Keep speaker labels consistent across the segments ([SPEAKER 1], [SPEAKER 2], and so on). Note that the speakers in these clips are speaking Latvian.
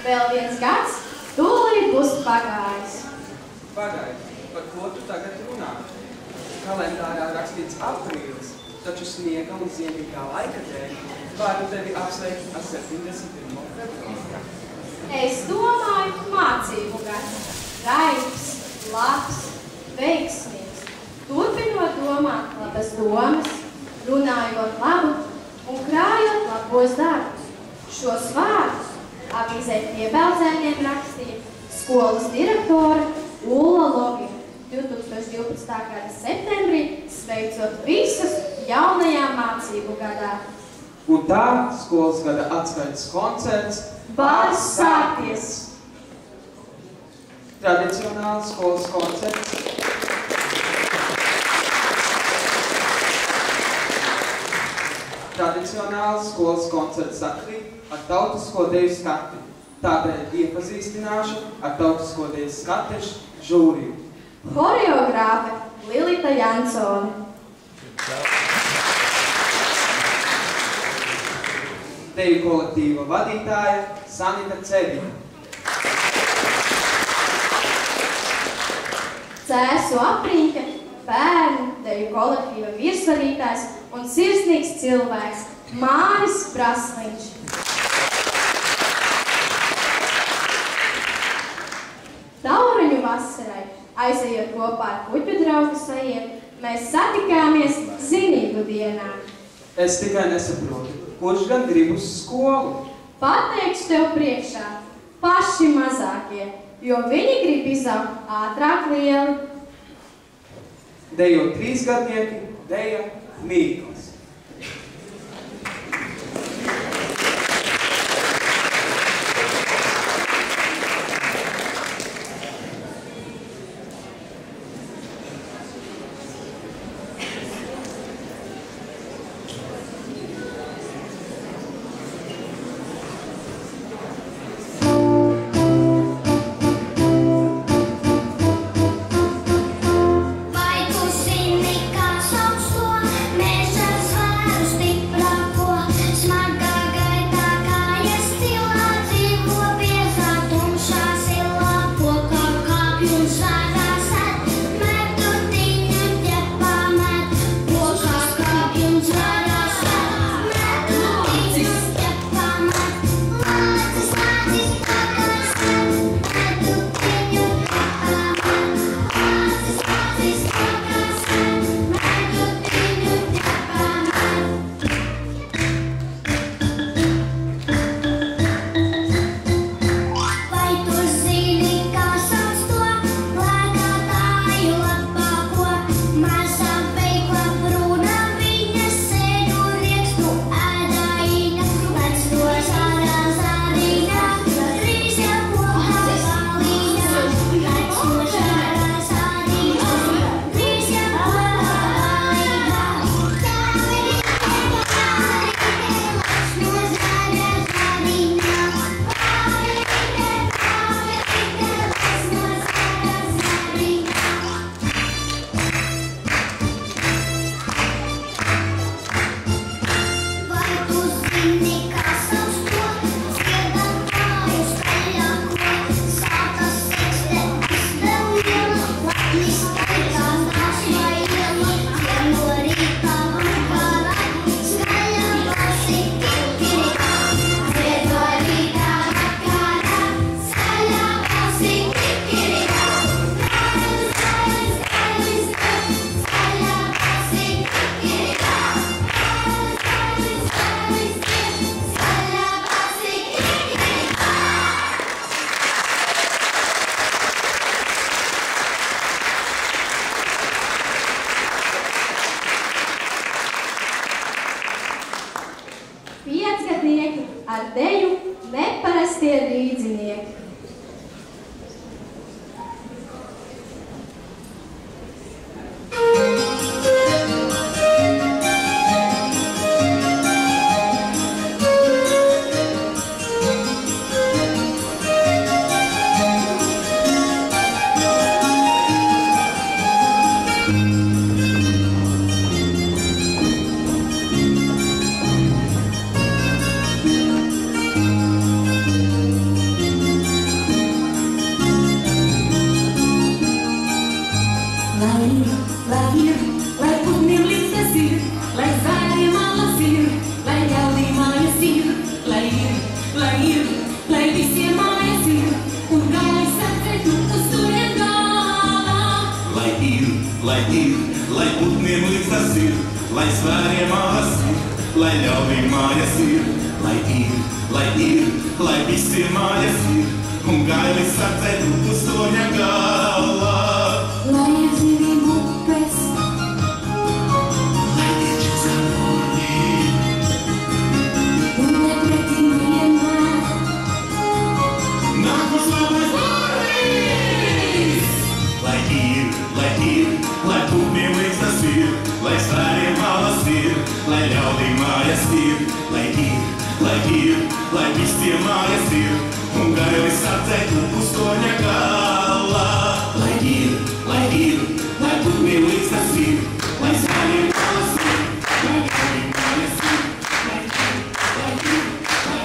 [SPEAKER 1] Vēl viens gads tūlīt būs pagājis.
[SPEAKER 2] Pagaidi, par ko tu tagad runā? Kalendārā rakstīts aprīlis, taču sniega un ziemīgā laika dēļ varu tevi apsveikt ar 71. februāru.
[SPEAKER 1] Es domāju mācību gads. Raibs, labs, veiksmīgs. Turpinot domāt labas domas, runājot labu un krājot labos darbus. Šos vārdus avīzē Piebeldzēniem rakstīja skolas direktore Ulla Logina 2012. gada septembrī, sveicot visus jaunajā mācību gadā.
[SPEAKER 2] Un tā skolas gada atskaites koncerts
[SPEAKER 1] var sākties!
[SPEAKER 2] Tradicionāls skolas koncerts sakrīt ar tautisko deju skati. Tādēļ iepazīstināšu ar tautisko deju skatešu žūriju.
[SPEAKER 1] Horeogrāfe Lilita Jansone.
[SPEAKER 2] Deju kolektīva vadītāja Sanita Ceļina.
[SPEAKER 1] Cēsu apriņķa, bērnu deju kolektīva virsvadītājs un sirsnīgs cilvēks Māris Brasliņš. Tauriņu vasarai, aizejot kopā ar puķu draugu sajiem, mēs satikāmies zinību dienā.
[SPEAKER 2] Es tikai nesaprotu, kurš gan grib uz skolu?
[SPEAKER 1] Pateikšu tev priekšā, paši mazākie, jo viņi grib izaugt ātrāk lieli.
[SPEAKER 2] Dejo trīsgadnieki, deja Mīkls.
[SPEAKER 1] ar deju neparastie rīdzinieki.
[SPEAKER 3] lai ir, lai putniem līdz tas ir, lai svēriem āras ir, lai ļaudīm mājas ir, lai visiem mājas ir, un gailis sacēt pustoņa galā.
[SPEAKER 4] Lai aizvīm upes,
[SPEAKER 3] Lai tieši zamorni,
[SPEAKER 4] un nepretim vienmēr,
[SPEAKER 3] nāk uz labais vārīs. Lai ir, lai putniem līdz tas ir, lai svēriem āras ir, lai ļaudīm mājas ir, lai visiem mājas ir, un gailis sacēt pustoņa galā. Lai ir, lai putniem līdz tas ir, lai svēriem āras ir, lai ļaudīm mājas ir, lai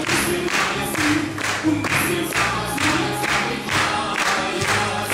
[SPEAKER 3] visiem mājas ir, un visiem savas mājas ir kājas.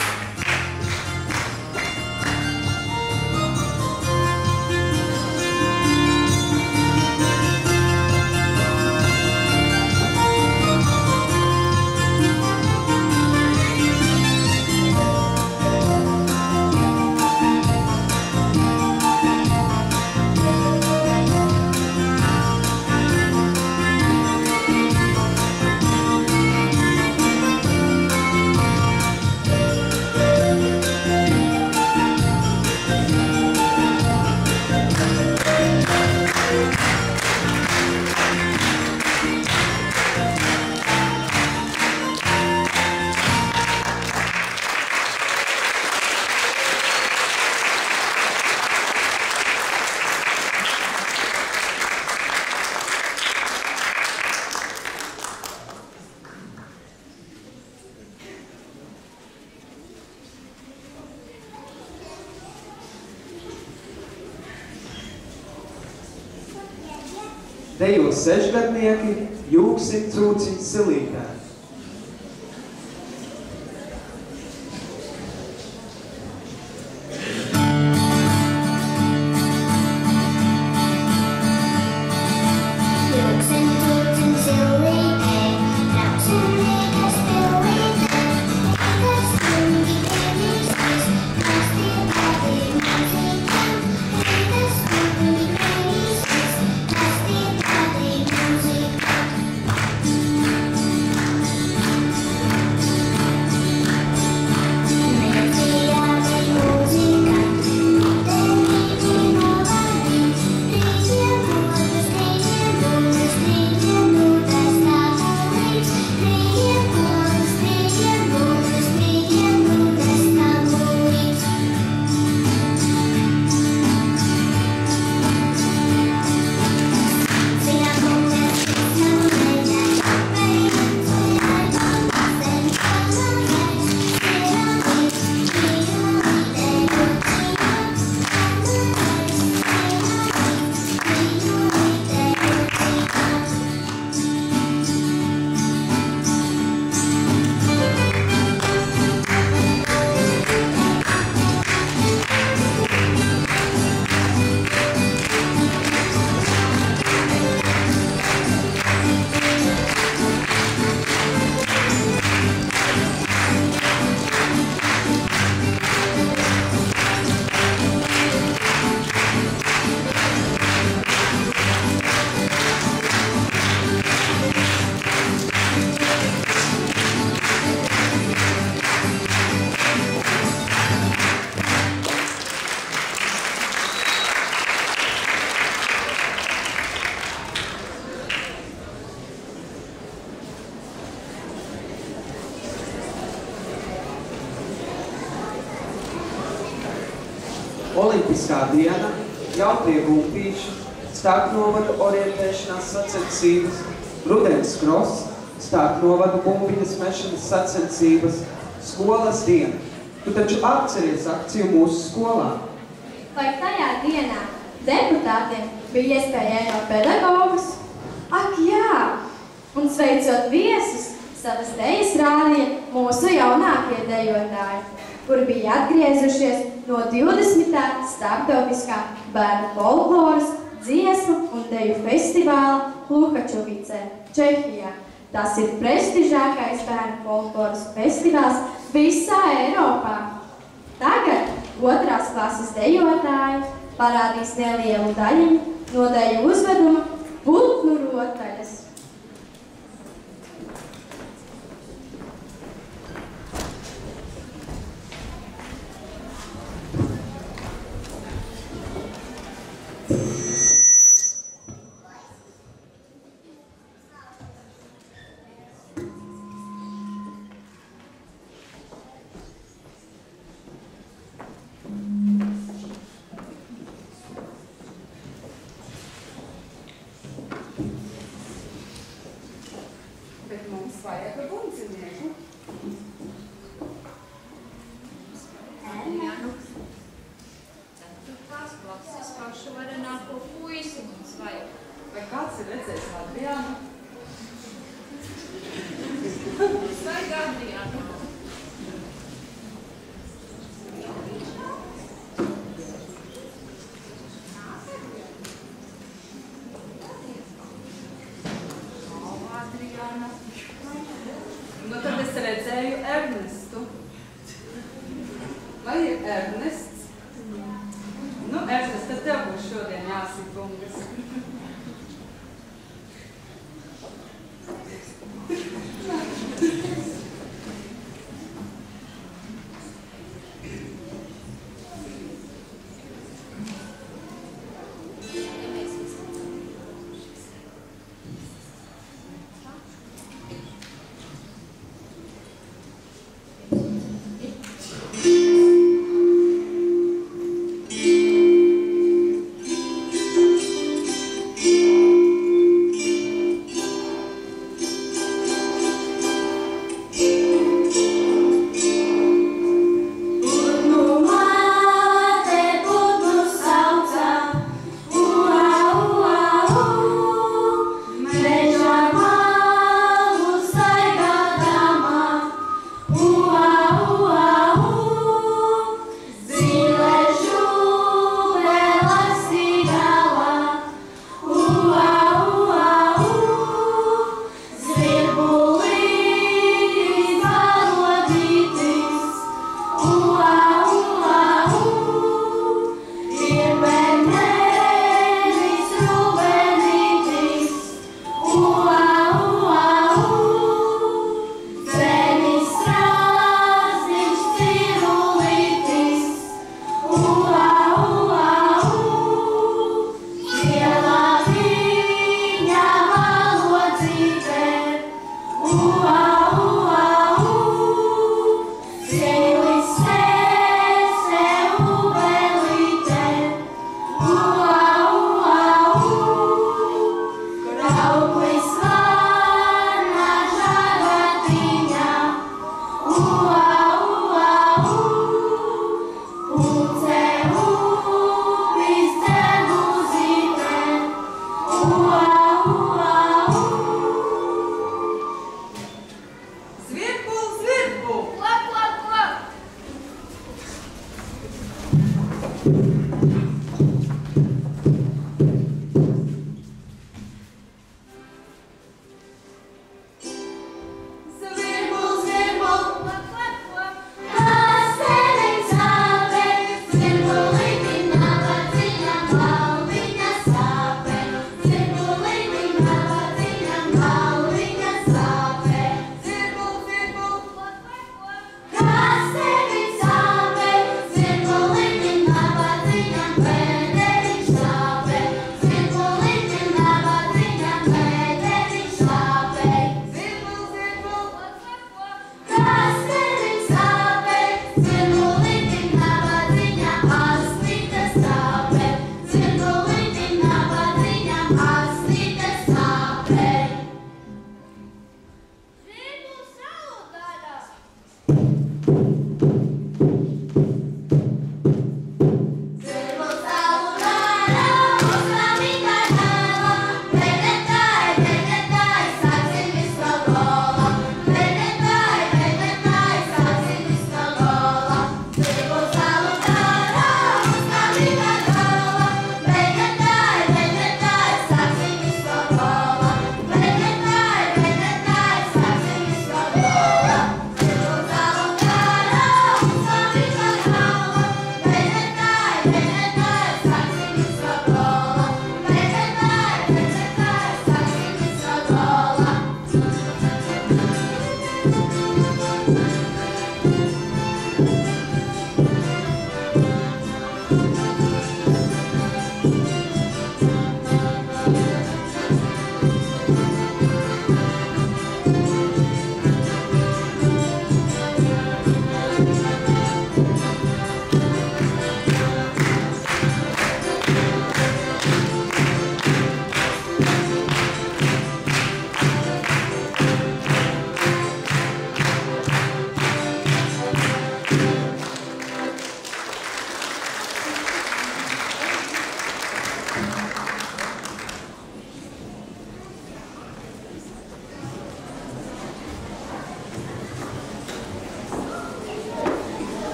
[SPEAKER 2] Dejo sešgadnieki, jūksim cūciņ silītē. Olimpiskā diena, jautie bumpīši, starpnovadu orientēšanās sacensības, rudens kross, starpnovadu bumbiņas mešanas sacensības, skolas diena. Tu taču atceries akciju mūsu skolā.
[SPEAKER 1] Vai tajā dienā deputātiem bija iespēja ienākt pedagogus? Ak, jā! Un sveicot viesus, savas dejas rādīja mūsu jaunākie dejotāji, kuri bija atgriezušies no 20. starptautiskā bērnu folkloras, dziesmu un deju festivāla Luhačovicē, Čehijā. Tas ir prestižākais bērnu folkloras festivāls visā Eiropā. Tagad otrās klases dejotāji parādīs nelielu daļiņu no deju uzveduma Putnu rotaļas.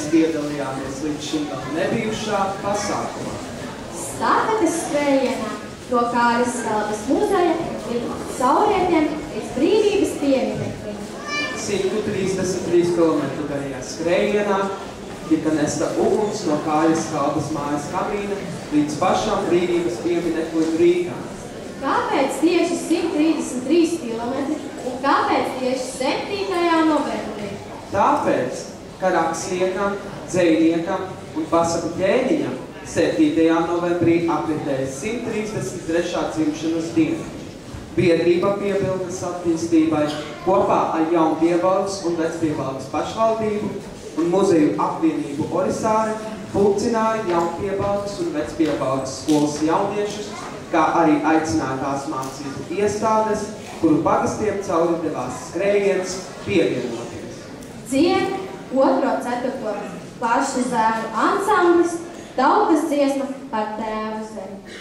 [SPEAKER 2] mēs piedalījāmies līdz šim vēl nebijušā pasākumā.
[SPEAKER 1] Stātakas skrējienā no Kājas Skalbes muzeja līdz Saurietiem līdz Brīvības piemineklim.
[SPEAKER 2] 133 km garajā skrējienā tika nesta uguns no Kājas Skalbes mājas kamīna līdz pašam Brīvības piemineklim Rīgā.
[SPEAKER 1] Kāpēc tieši 133 km un kāpēc tieši 7. novembrī?
[SPEAKER 2] Tāpēc, ka rakstniekam, dzejniekam un pasaku ķēniņam 7. novembrī apritēja 133. dzimšanas diena. Biedrība Piebildes attīstībai kopā ar Jaunpiebalgas un Vecpiebalgas pašvaldību un muzeju apvienību Orisāri pulcināja Jaunpiebalgas un Vecpiebalgas skolas jauniešus, kā arī aicināja tās mācību iestādes, kuru pagastiem cauri devās skrējiens pievienoties.
[SPEAKER 1] Dzied 2.4. plaši zēnu ansamblis Tautas dziesma par tēvu zemi.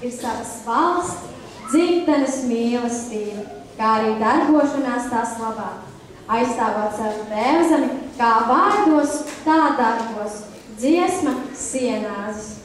[SPEAKER 1] Ir savas valsts, dzimtenes mīlestība, kā arī darbošanās tās labā. Aizstāvot savu tēvzemi, kā vārdos, tā darbos, dziesma Sienāzes.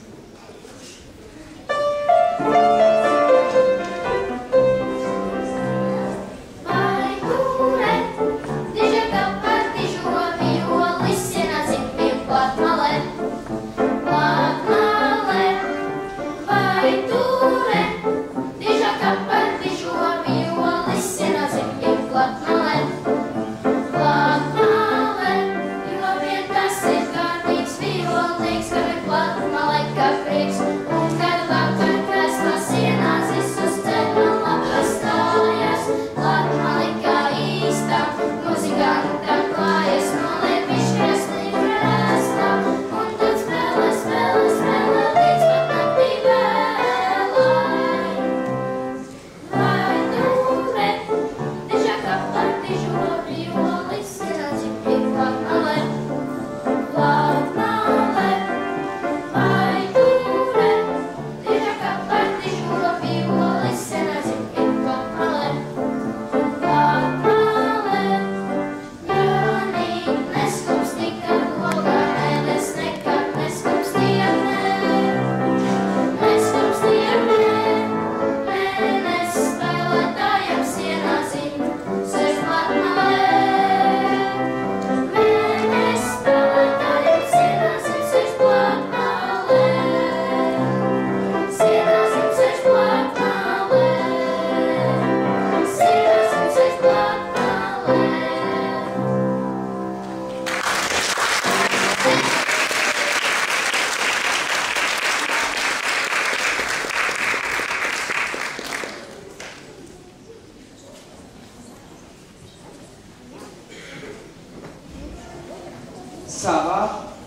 [SPEAKER 2] Savā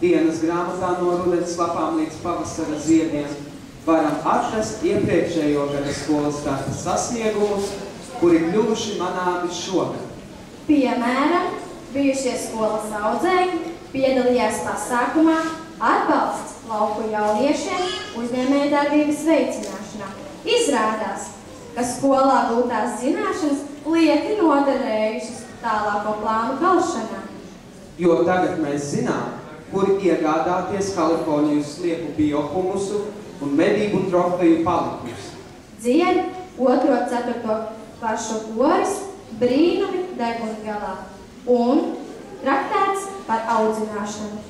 [SPEAKER 2] dienas grāmatā no rudens lapām līdz pavasara ziediem varam atrast iepriekšējo gada skolas starta sasniegumus, kuri kļuvuši manāmi šogad.
[SPEAKER 1] Piemēram, bijušie skolas audzēji piedalījās pasākumā Atbalsts lauku jauniešiem uzņēmējdarbības veicināšanā, Izrādās, ka skolā gūtās zināšanas lieti noderējušas tālāko plānu kalšanā.
[SPEAKER 2] Jo tagad mēs zinām, kur iegādāties Kalifornijas slieku biohumusu un medību trofeju palikumus.
[SPEAKER 1] Dzied 2.4. klašu koris brīnumi degungalā un traktēts par audzināšanu.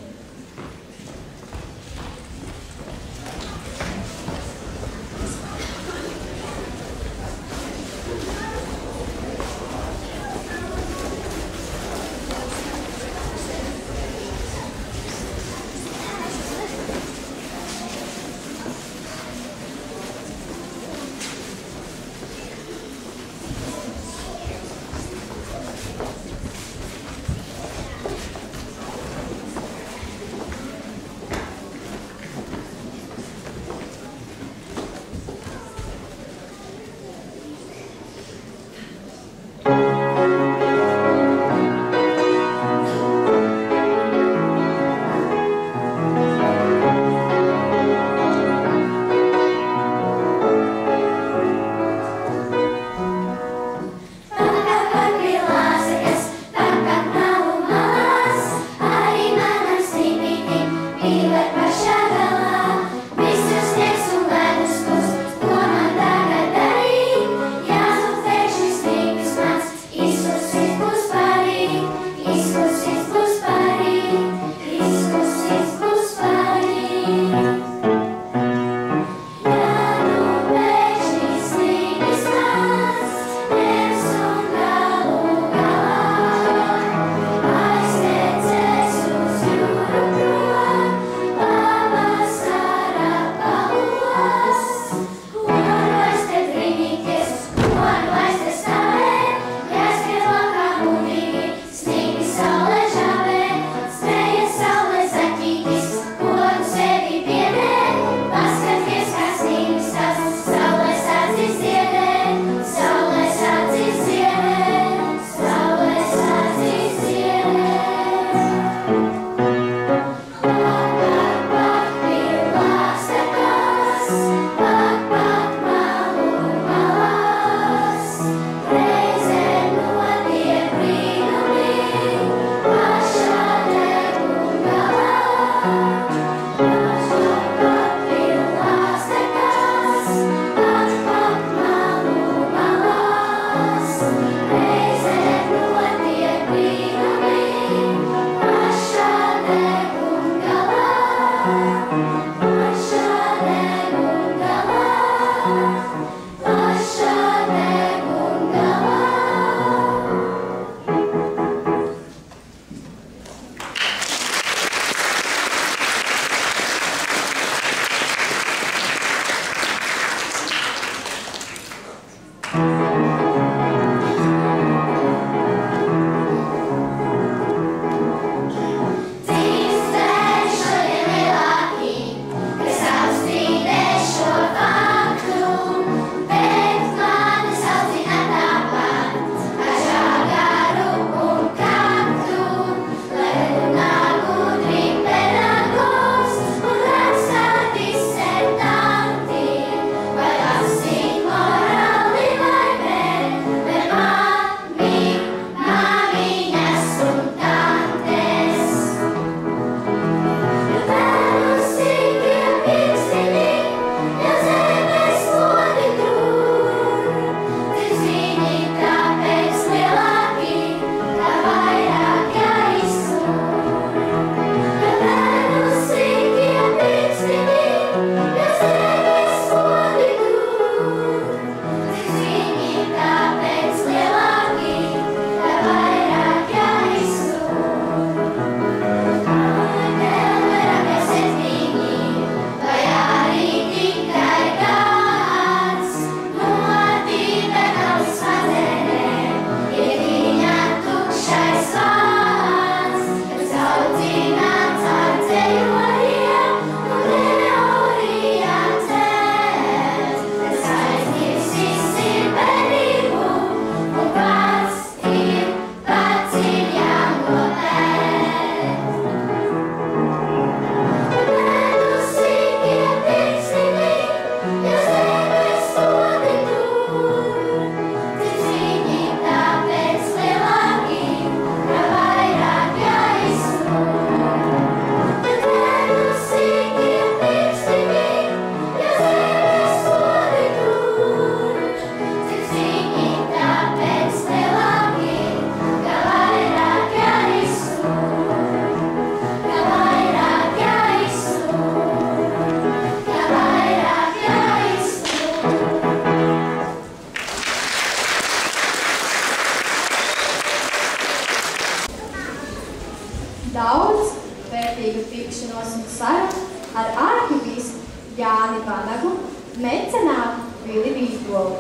[SPEAKER 1] mecenātu Vili Vītolu.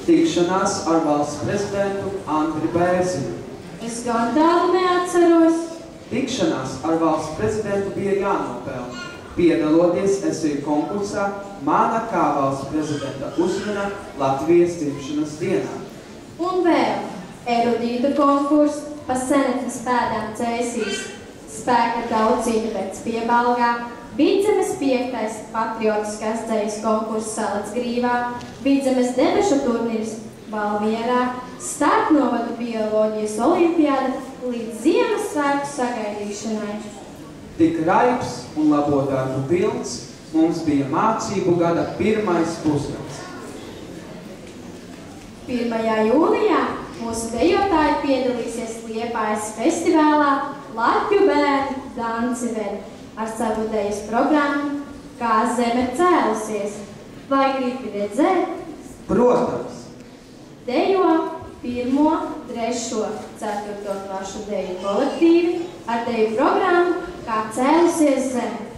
[SPEAKER 2] Tikšanās ar valsts prezidentu Andri Bērziņu.
[SPEAKER 1] Es gan tādu neatceros.
[SPEAKER 2] Tikšanās ar valsts prezidentu bija jānopelna. Piedaloties SEU konkursā, mana kā valsts prezidenta uzruna Latvijas dzimšanas dienā.
[SPEAKER 1] Un vēl erudītu konkursu pa senatnes pēdām Cēsīs, spēka taucība pēc piebalgā, Vidzemes 5. patriotiskās dzejas konkursu Salads Grīvā, Vidzemes debešu turnīrs Valmierā, starpnovadu bioloģijas olimpiāda līdz Ziemassvētku sagaidīšanai. Tik raibs un labo darbu pilns mums bija mācību gada pirmais pusgads. 1. jūlijā mūsu dejotāji piedalīsies Liepājas festivālā Latļu bērnu Danciveri ar savu dejas programmu Kā zeme cēlusies. Vai gribi redzēt?
[SPEAKER 2] Protams!
[SPEAKER 1] Dejo 1., 3., 4. klašu deju kolektīvi ar deju programmu Kā cēlusies zeme.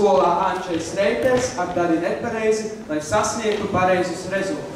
[SPEAKER 2] skolā Ančejs Reiters ar dari nepareizi, lai sasniegtu pareizus rezultātus.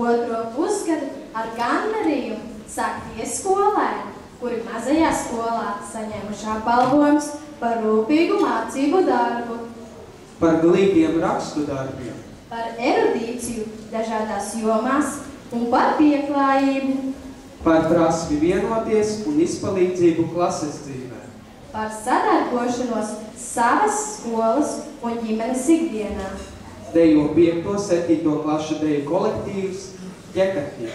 [SPEAKER 1] Otro pusgadu ar gandarījumu sāk tie skolēni, kuri mazajā skolā saņēmuši apbalvojumus par rūpīgu mācību darbu,
[SPEAKER 2] par glītiem rakstu darbiem,
[SPEAKER 1] par erudīciju dažādās jomās un par pieklājību,
[SPEAKER 2] par prasmi vienoties un izpalīdzību klases dzīvē,
[SPEAKER 1] par sadarbošanos savas skolas un ģimenes ikdienā.
[SPEAKER 2] Dejo 5. 7. klašu deju kolektīvs Ķekatņi.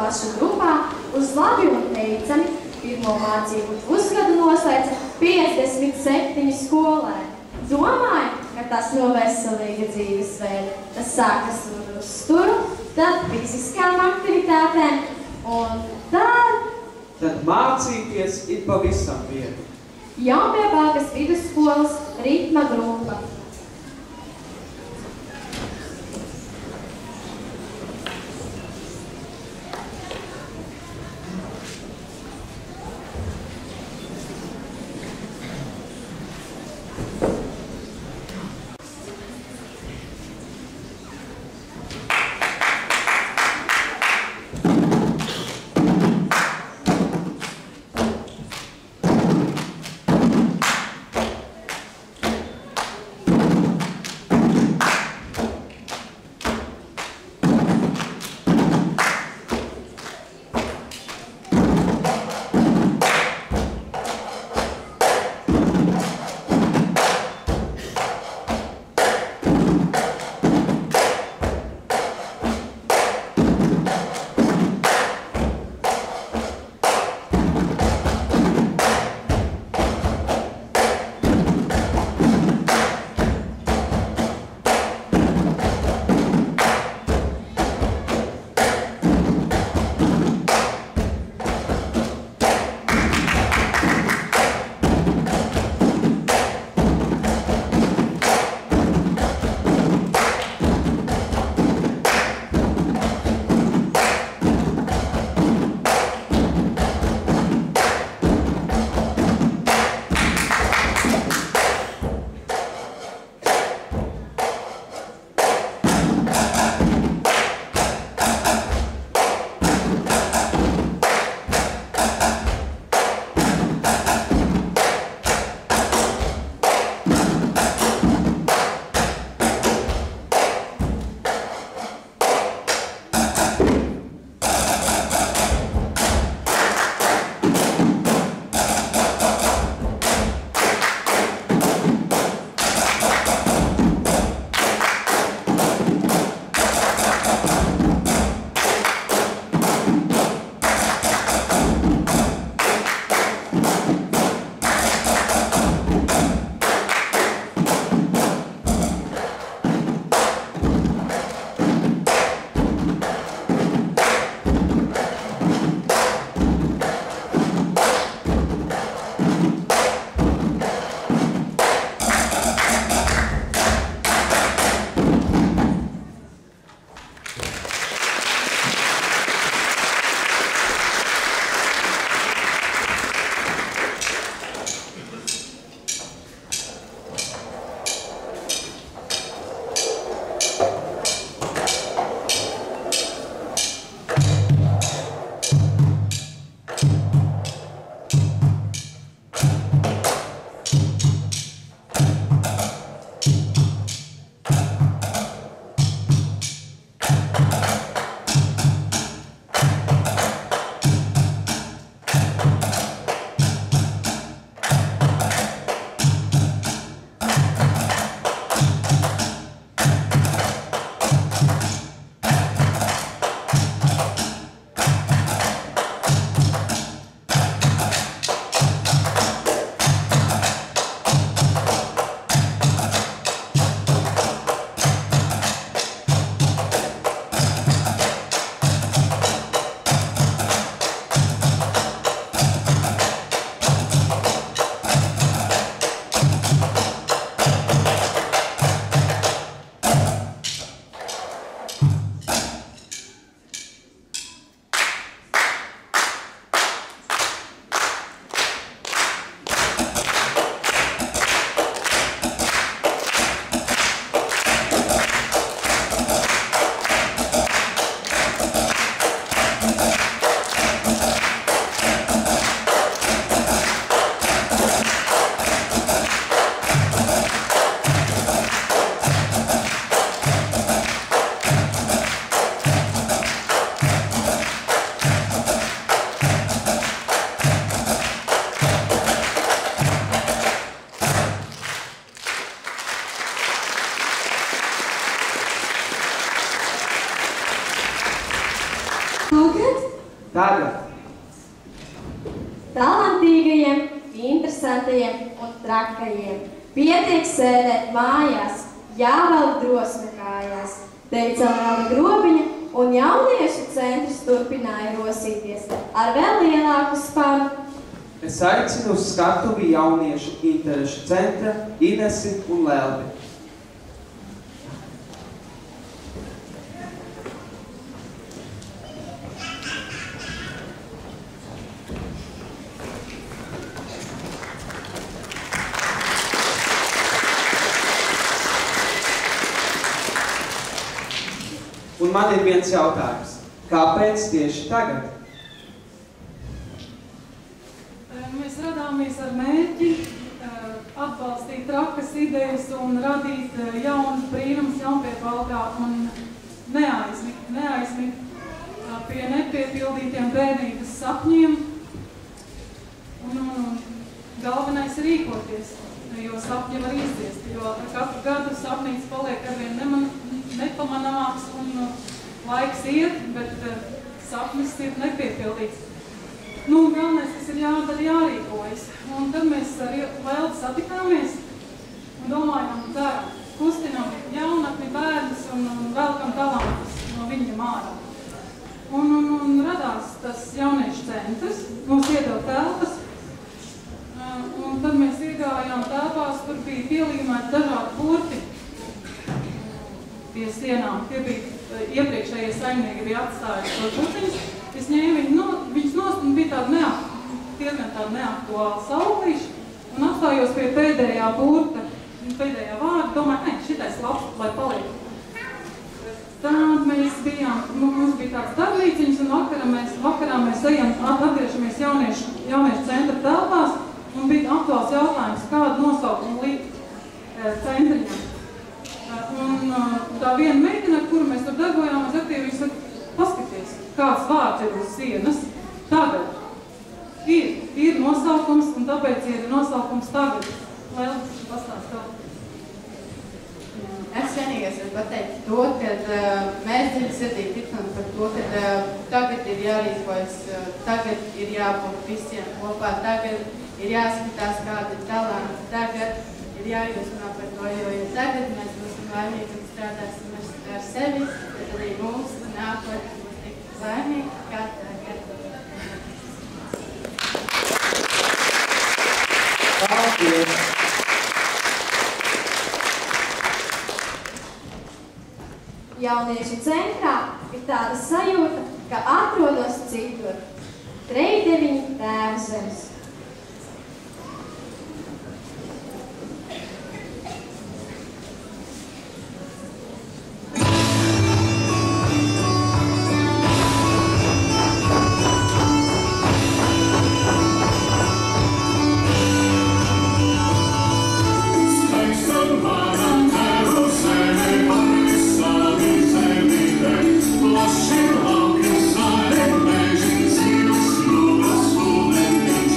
[SPEAKER 1] klašu grupā uz labi un teicami pirmo mācību pusgadu noslēdza 57 skolēni. Domāju, ka tas no veselīga dzīvesveida. Tas sākas ar uzturu, tad fiziskām aktivitātēm un
[SPEAKER 2] Tad mācīties ir pavisam viegli.
[SPEAKER 1] Jaunpiepākas vidusskolas ritma grupa.
[SPEAKER 2] Tagad.
[SPEAKER 1] Talantīgajiem, interesantajiem un trakajiem pietiek sēdēt mājās, jāvelk drosme kājās, teica Melna Grobiņa, un jauniešu centrs turpināja rosīties ar vēl lielāku spāru.
[SPEAKER 2] Es aicinu uz skatuvi jauniešu interešu centra Inesi un Lelvi. Un man ir viens jautājums. Kāpēc tieši tagad?
[SPEAKER 5] Mēs radāmies ar mērķi atbalstīt trakas idejas un radīt jaunas brīnums Jaunpiebalgā un neaizmigt pie nepiepildītiem bērnības sapņiem. Un galvenais ir rīkoties, jo sapņi var izdziest, jo katru gadu sapnīts paliek arvien nepamanāms un laiks iet, bet sapnis ir nepiepildīts. Galvenais, kas ir jādara, jārīkojas. Un tad mēs ar Lelvi satikāmies un domājam, daram, kustinam jaunatni bērnus un velkam talantus no viņiem ārā. Un radās tas jauniešu centrs, mums iedeva telpas, un tad mēs iegājām telpās, tur bija pielīmēti dažādi burti pie sienām. Tie bija iepriekšējie saimnieki bija atstājuši tos burtiņus. Es ņēmu viņus nost un bija diezgan tāda neaktuāla sauklīša un apstājos pie pēdējā burta, pēdējā vārda, domāju, šitais labs, lai paliek. Tad mēs bijām, mums bija tāds darbnīciņas un vakarā mēs atgriežamies jauniešu centra telpās un bija aktuāls jautājums, kādu nosaukumu likt centriņam. Un tā viena meitene, ar kuru mēs tur darbojāmies aktīvi, viņa saka, paskaties, kāds vārds ir uz sienas. Tagad ir nosaukums, un tāpēc ir nosaukums tagad. Lēlis, pastāst tev.
[SPEAKER 6] Es vienīgais varu pateikt to, ka mēs dziļi sirdī ticam par to, ka tagad ir jārīkojas, tagad ir jābūt visiem kopā, tagad ir jāskatās, kāda ir talanti, tagad ir jājūsmā par to, jo ja tagad mēs būsim laimīgi un strādāsim ar sevi, tad arī mums nākotnē būs tik laimīgi, kā tagad.
[SPEAKER 2] Paldies!
[SPEAKER 1] Jauniešu centrā ir tāda sajūta, ka atrodos citur. Trejdeviņu tēvu zemes.
[SPEAKER 3] Plaši lauki, zaļi meži, zivs, jūras, ūdeņš,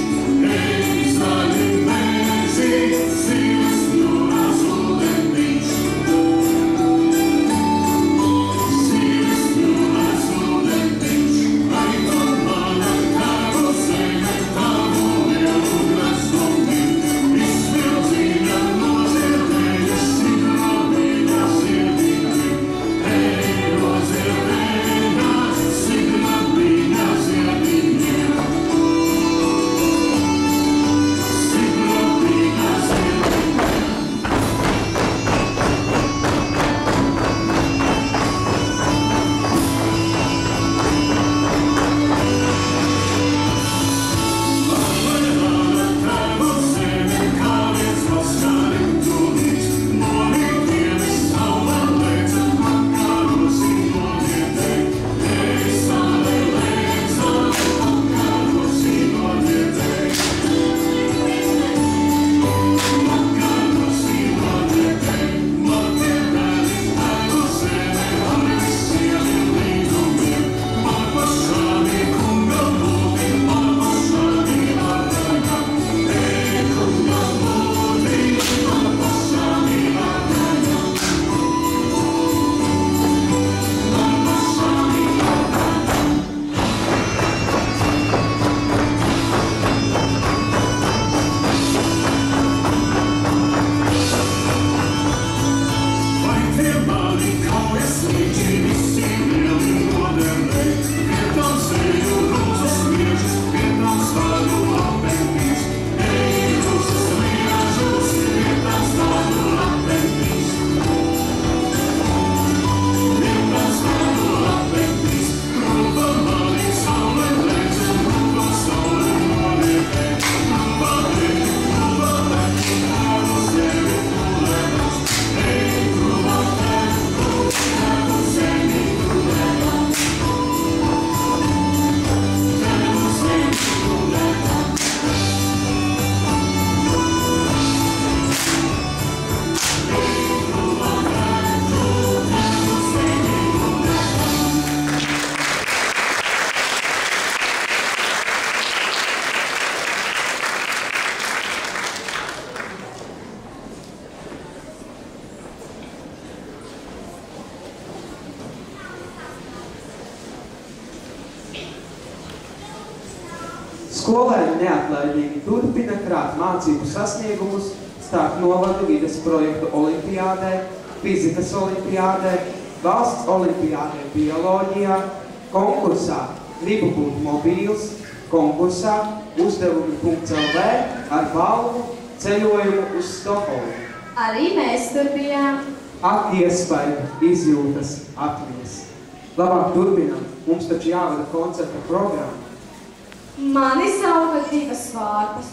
[SPEAKER 2] Skolēni neatlaidīgi turpina krāt mācību sasniegumus starp novadu vides projektu olimpiādē, fizikas olimpiādē, valsts olimpiādē bioloģijā, konkursā Gribu būt mobīls, konkursā uzdevumi.lv ar balvu ceļojumu uz Stokholmu.
[SPEAKER 1] Arī mēs tur bijām.
[SPEAKER 2] Ak, iespēja, izjūtas, atmiņas. Labāk turpinām, mums taču jāvada koncerta programma.
[SPEAKER 1] Mani sauka divas vārdas.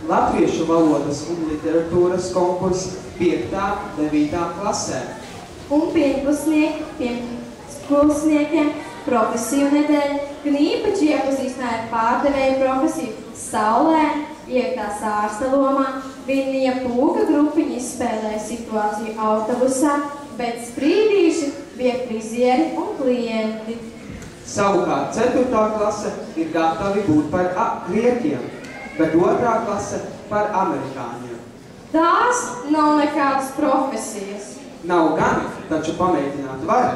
[SPEAKER 2] Latviešu valodas un literatūras konkurss 5. 9. klasē.
[SPEAKER 1] Un pirmskolsniekiem profesiju nedēļa, gan īpaši iepazīstināja ar pārdevēju profesiju Saulē, iektās ārsta lomā, Vinija Pūka grupiņa izspēlēja situāciju autobusā, bet sprīdīši bija frizieri un klienti.
[SPEAKER 2] Savukārt 4. klase ir gatavi būt par grieķiem, bet 2. klase par amerikāņiem.
[SPEAKER 1] Tās nav nekādas profesijas.
[SPEAKER 2] Nav gan, taču pamēģināt var.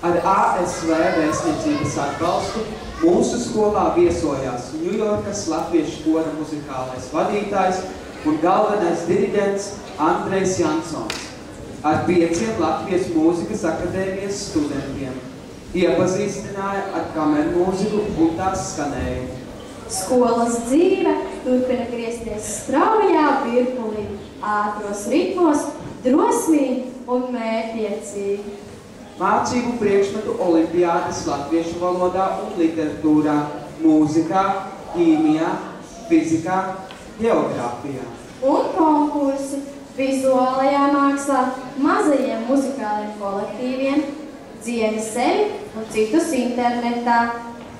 [SPEAKER 2] Ar ASV vēstniecības atbalstu mūsu skolā viesojās Ņujorkas latviešu kora muzikālais vadītājs un galvenais diriģents Andrejs Jansons ar 5 Latvijas mūzikas akadēmijas studentiem. Iepazīstināja ar kamermūziku un tās skanējumu.
[SPEAKER 1] Skolas dzīve turpina griezties straujā virpulī, ātros ritmos, drosmīgi un mērķiecīgi.
[SPEAKER 2] Mācību priekšmetu olimpiādas latviešu valodā un literatūrā, mūzikā, ķīmijā, fizikā, geogrāfijā.
[SPEAKER 1] Un konkursi vizuālajā mākslā, mazajiem muzikāliem kolektīviem, dziedi sevi un citus internetā.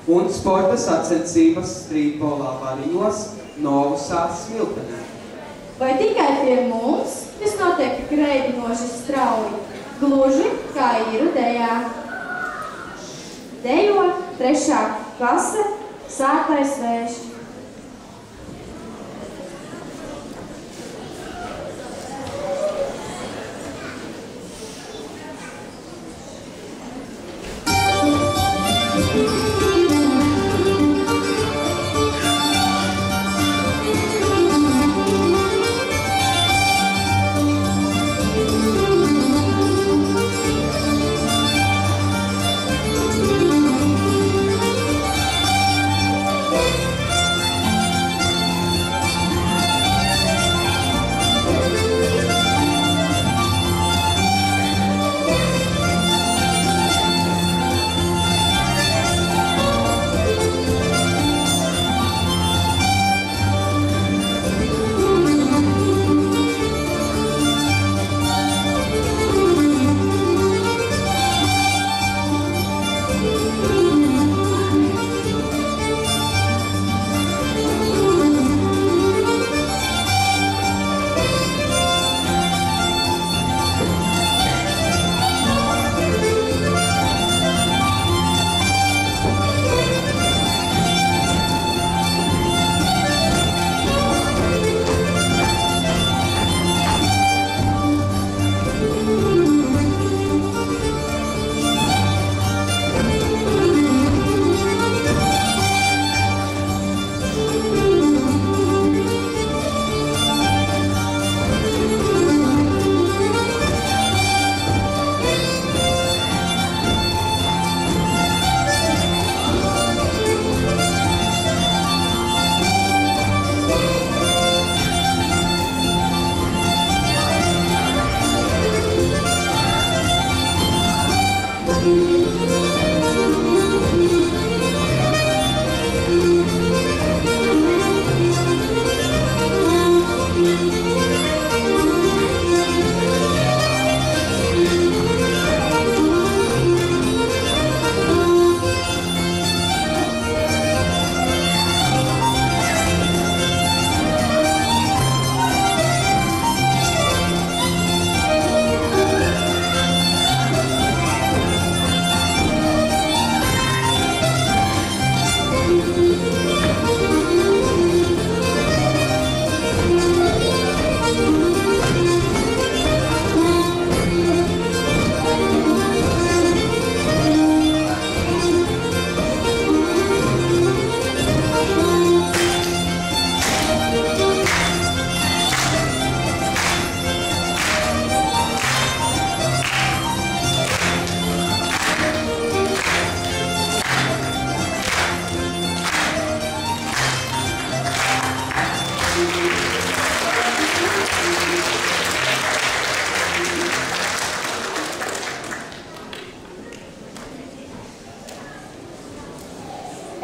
[SPEAKER 2] Un sporta sacensības strītbolā Variņos, Novusā, Smiltenē.
[SPEAKER 1] Vai tikai pie mums tas notiek kreidinoši strauji, gluži kā īru dejā. Dejo 3. klase, Sātais vējš.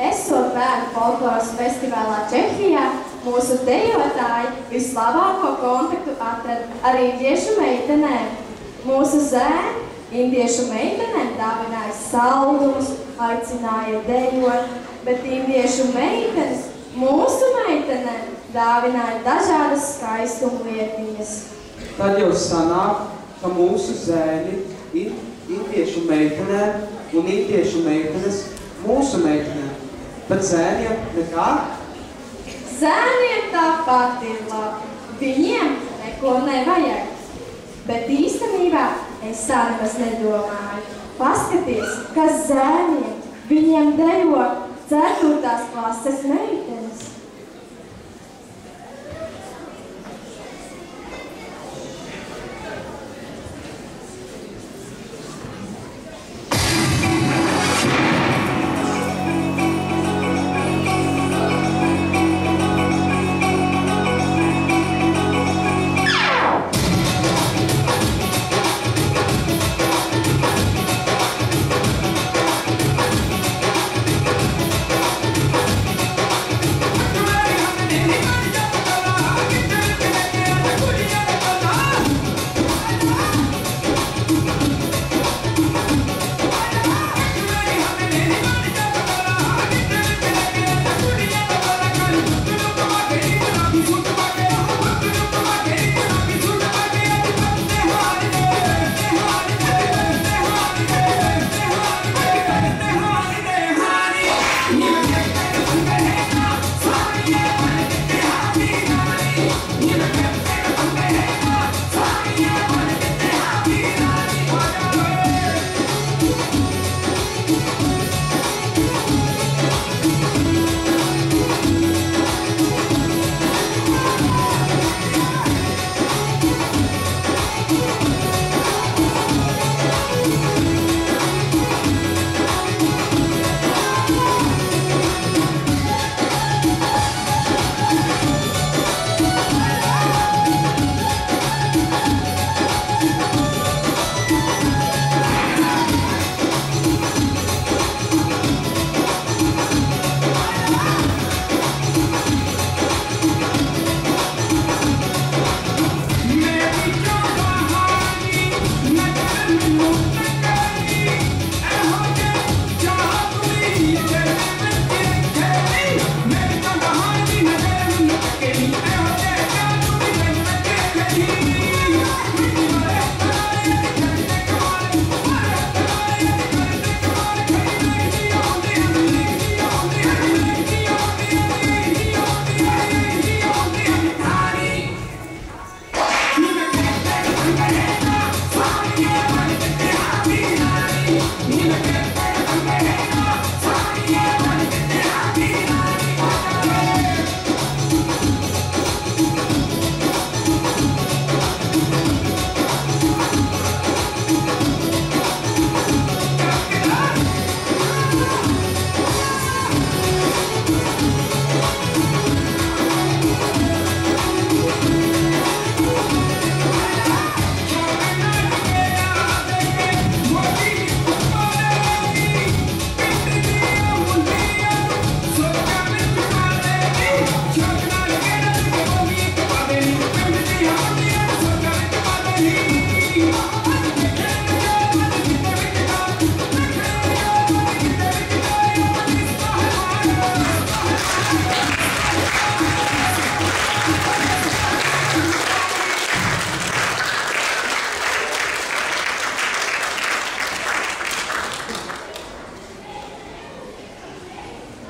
[SPEAKER 1] Esot bērnu folkloras festivālā Čehijā, mūsu dejotāji vislabāko kontaktu atrada ar indiešu meitenēm. Mūsu zēni indiešu meitenēm dāvināja saldumus, aicināja dejot, bet indiešu meitenes mūsu meitenēm dāvināja dažādas skaistumlietiņas.
[SPEAKER 2] Tad jau sanāk, ka mūsu zēni indiešu meitenēm un indiešu meitenes mūsu meitenēm. Bet zēniem nekā?
[SPEAKER 1] Zēniem tāpat ir labi. Viņiem neko nevajag. Bet īstenībā es tā nemaz nedomāju. Paskaties, kas zēniem. Viņiem dejo 4. klases meitenes.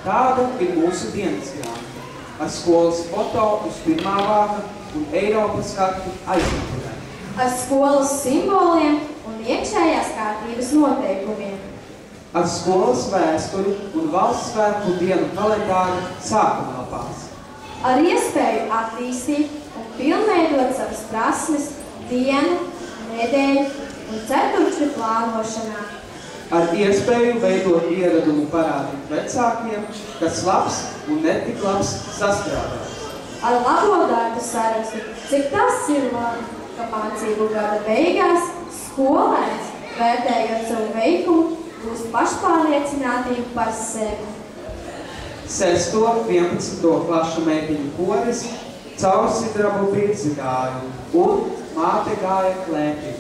[SPEAKER 2] Tāda ir mūsu dienas grāmata, ar skolas foto uz pirmā vāka un Eiropas kartu aizmugurē.
[SPEAKER 1] Ar skolas simboliem un iekšējās kārtības noteikumiem.
[SPEAKER 2] Ar skolas vēsturi un valsts svētku dienu kalendāru sākumlapās.
[SPEAKER 1] Ar iespēju attīstīt un pilnveidot savas prasmes dienu, nedēļu un ceturkšņu plānošanā.
[SPEAKER 2] Ar iespēju veidot ieradumu parādīt vecākiem, kas labs un netik labs sastrādājums.
[SPEAKER 1] ar labo darbu sarakstu, cik tas ir labi, ka mācību gada beigās skolēns, vērtējot savu veikumu, būs pašpārliecinātība par sevi.
[SPEAKER 2] 6. 11. klašu meitiņu koris Caursidrabu virzi gāju un māte gāja klēpī.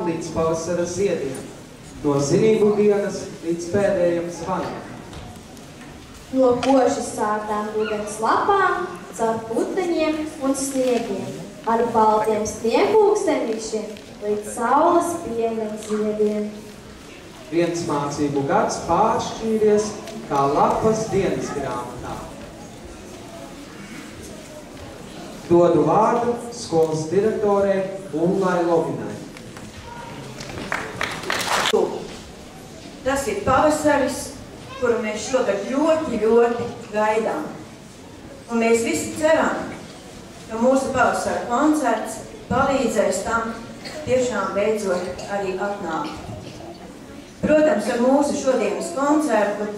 [SPEAKER 2] Līdz pavasara ziediem, no zinību dienas līdz pēdējiem zvaniem.
[SPEAKER 1] No koši sārtām ūdens lapām, caur puteņiem un sniegiem, ar baltiem sniegpulkstenīšiem līdz saules pieņem ziediem.
[SPEAKER 2] Viens mācību gads pāršķīries, kā lapas dienas grāmatā. Dodu vārdu skolas direktorei Ullai Lovinai.
[SPEAKER 7] Tas ir pavasaris, kuru mēs šogad ļoti gaidām. Un mēs visi ceram, ka mūsu pavasara koncerts palīdzēs tam tiešām beidzot arī atnākt. Protams, ar mūsu šodienas koncertu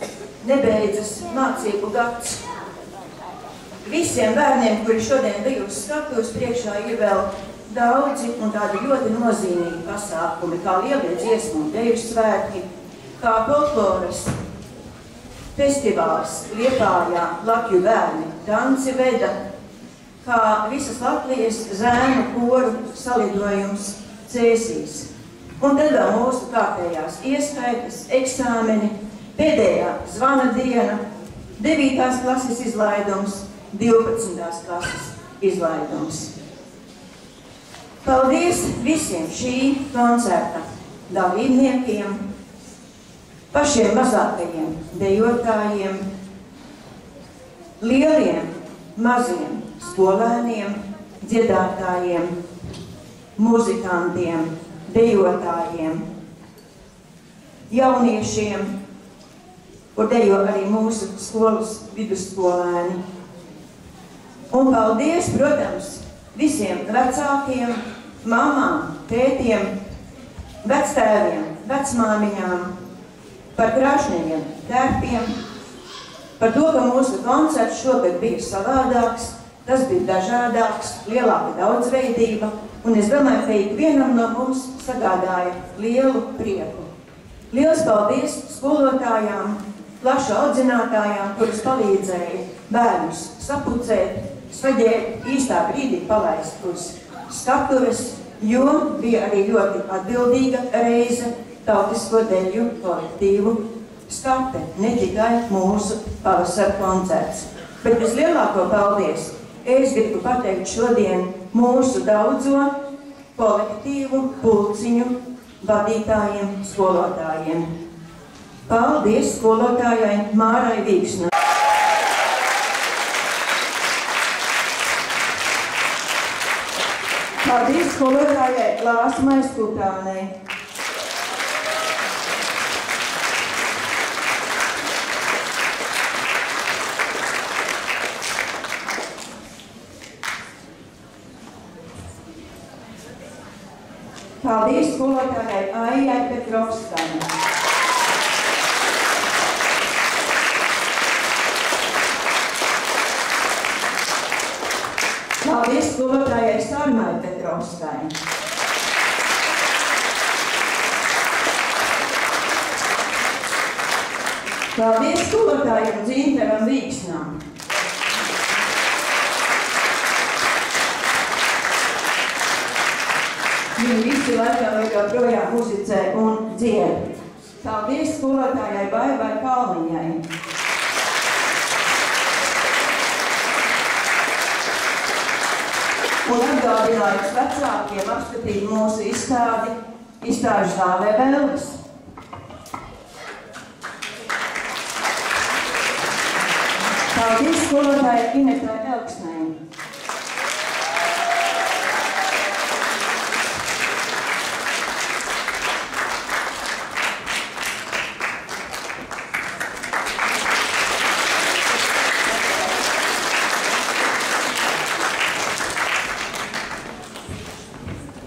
[SPEAKER 7] nebeidzas mācību gads. Visiem bērniem, kuri šodien bija uz skatuves priekšā, ir vēl daudzi un tādi ļoti nozīmīgi pasākumi, kā lielie dziesmu un deju svētki, kā folkloras festivāls Liepājā Lakju bērni danci veda, kā visas Latvijas zēnu koru salidojums Cēsīs. Un tad vēl mūsu kārtējās ieskaitas, eksāmeni, pēdējā zvana diena, 9. klases izlaidums, 12. klases izlaidums. Paldies visiem šī koncerta dalībniekiem, pašiem mazākajiem dejotājiem, lieliem, maziem skolēniem, dziedātājiem, muzikantiem, dejotājiem, jauniešiem, kur dejo arī mūsu skolas vidusskolēni. Un paldies, protams, visiem vecākiem, mamām, tētiem, vectēviem, vecmāmiņām, par krāšņajiem tērpiem, par to, ka mūsu koncerts šogad bija savādāks, tas bija dažādāks, lielāka daudzveidība, un es domāju, ka ikvienam no mums sagādāja lielu prieku. Liels paldies skolotājām, plašu audzinātājām, kuras palīdzēja bērnus sapucēt, svaģēt, īstā brīdī palaist uz skatuves, jo bija arī ļoti atbildīga reize tautisko deļu kolektīvu skate, ne tikai mūsu pavasara koncerts. Bet vislielāko paldies es gribu pateikt šodien mūsu daudzo kolektīvu, pulciņu vadītājiem, skolotājiem. Paldies skolotājai Mārai Vīksnai. Paldies skolotājai Lāsmai Skutānei. Paldies skolotājai Aijai Petrovskai. Paldies skolotājai Sarmai Petrovskai. Paldies skolotājiem Dzintaram Vīksnam. Viņi visi laikam joprojām muzicē un dzied. Paldies skolotājai Baibai Kalniņai. Un atgādinājums vecākiem apskatīt mūsu izstādi, izstāžu zālē Vēles. Paldies skolotājai Inetai Elksnei.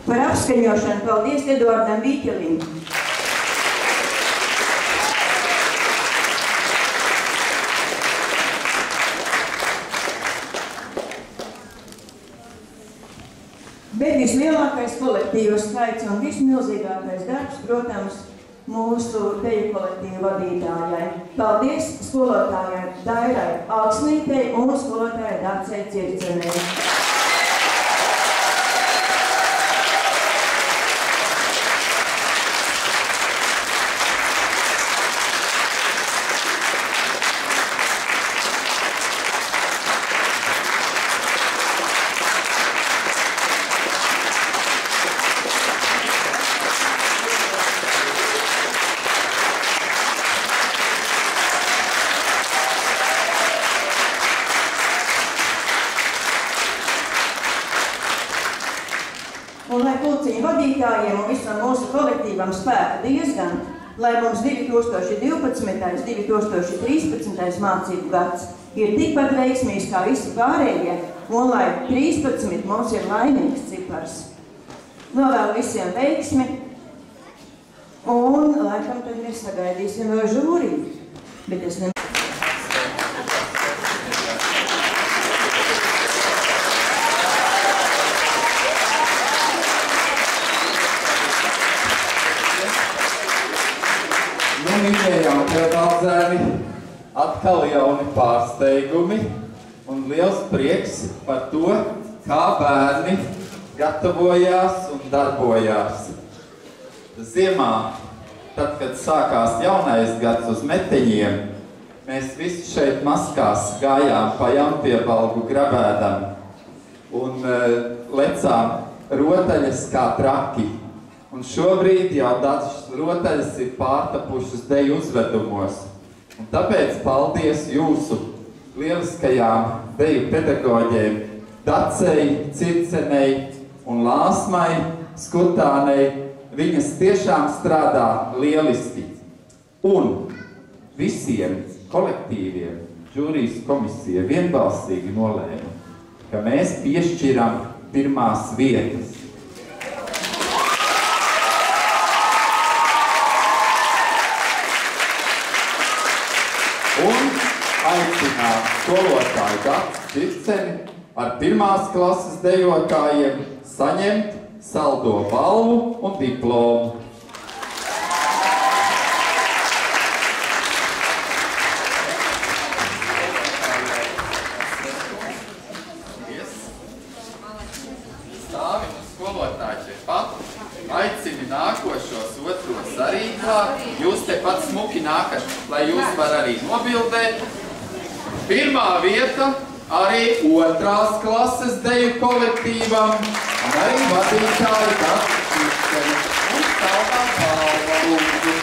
[SPEAKER 7] Par apskaņošanu paldies Eduardam Vīķelim. Bet vislielākais kolektīva skaits un vismilzīgākais darbs, protams, mūsu deju kolektīva vadītājai. Paldies skolotājai Dairai Alksnītei un skolotājai Dacei Circenei. Un lai pulciņu vadītājiem un visam mūsu kolektīvam spēka diezgan, lai mums 2012. 2013. mācību gads ir tikpat veiksmīgs kā visi pārējie, un lai 13 mums ir laimīgs cipars. Novēlu visiem veiksmi, un laikam tad mēs sagaidīsim vēl žūrī, bet es
[SPEAKER 8] Mīļie jaunpiedādzēni, atkal jauni pārsteigumi un liels prieks par to, kā bērni gatavojās un darbojās. Ziemā, tad, kad sākās jaunais gads uz meteņiem, mēs visi šeit maskās gājām pa jaunpiebalgu grabēdam un lecām rotaļas kā traki. Un šobrīd jau dažas rotaļas ir pārtapušas deju uzvedumos. Un tāpēc paldies jūsu lieliskajām deju pedagoģiem Dacei, Circenei un Lāsmai Skutānei. Viņas tiešām strādā lieliski. Un visiem kolektīviem žūrijas komisija vienbalsīgi nolēma, ka mēs piešķiram pirmās vietas. Un aicinām skolotāju Dacu Circeni ar pirmās klases dejotājiem saņemt saldo balvu un diplomu. nākat, lai jūs var arī nobildēt. Pirmā vieta arī 2. klases deju kolektīvam un arī vadītāji Dats Circene un saldā balva lūdzu.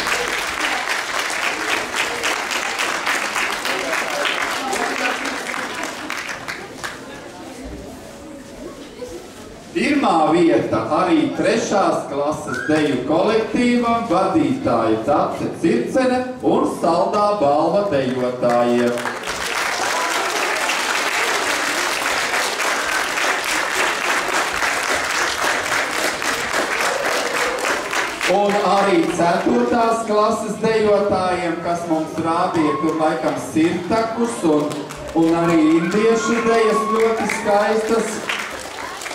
[SPEAKER 8] Pirmā vieta arī 3. klases deju kolektīvam, vadītāja Dats Circene un saldā balva dejotājiem. Un arī 4. klases dejotājiem, kas mums rādīja tur laikam sirtakus un arī indiešu dejas ļoti skaistas.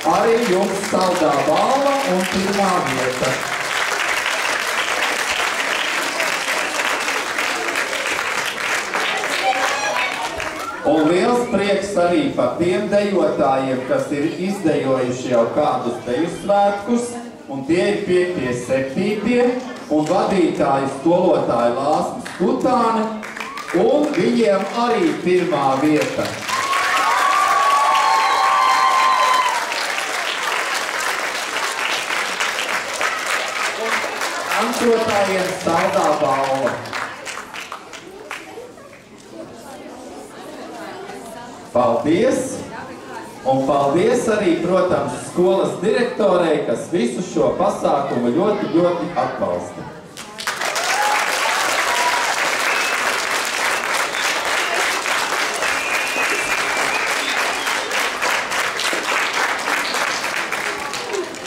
[SPEAKER 8] Arī jums saldā balva un 1. vieta. Un liels prieks arī par tiem dejotājiem, kas ir izdejojuši jau kādus deju svētkus, un tie ir 5., 7. un vadītāji skolotāji Lāsmas Kutāne, un viņiem arī 1. vieta. Antrotājiem saldā balva. Paldies! Un paldies arī, protams, skolas direktorei, kas visu šo pasākumu ļoti, ļoti atbalsta.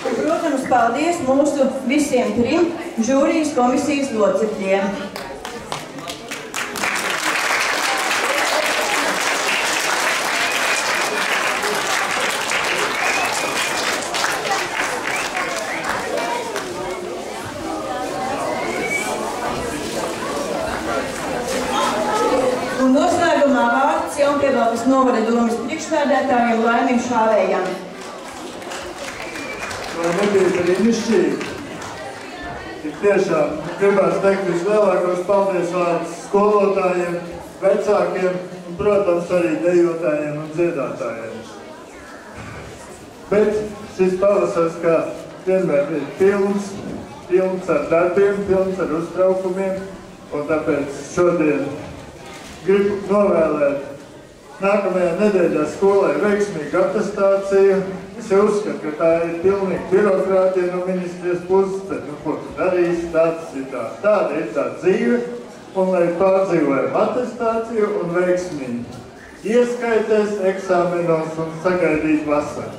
[SPEAKER 7] Un, protams, paldies mūsu visiem 3 žūrijas komisijas locekļiem. Un noslēgumā vārds Jaunpiebalgas novada domes priekšsēdētājiem Laimim Šāvējam.
[SPEAKER 9] Vai nebija brīnišķīgi? Tik tiešām gribētu teikt vislielākos paldies vārdus skolotājiem, vecākiem un, protams, arī dejotājiem un dziedātājiem. Bet šis pavasars, kā vienmēr, ir pilns ar darbiem, pilns ar uztraukumiem, un tāpēc šodien gribu novēlēt nākamajā nedēļā skolai veiksmīgu attestāciju. Es uzskatu, ka tā ir pilnīgi birokrātija no ministrijas puses, bet, ko tu darīsi, tāda ir tā dzīve, un lai pārdzīvojam attestāciju un veiksmīgi ieskaitēs eksāmenos un sagaidīt vasaru.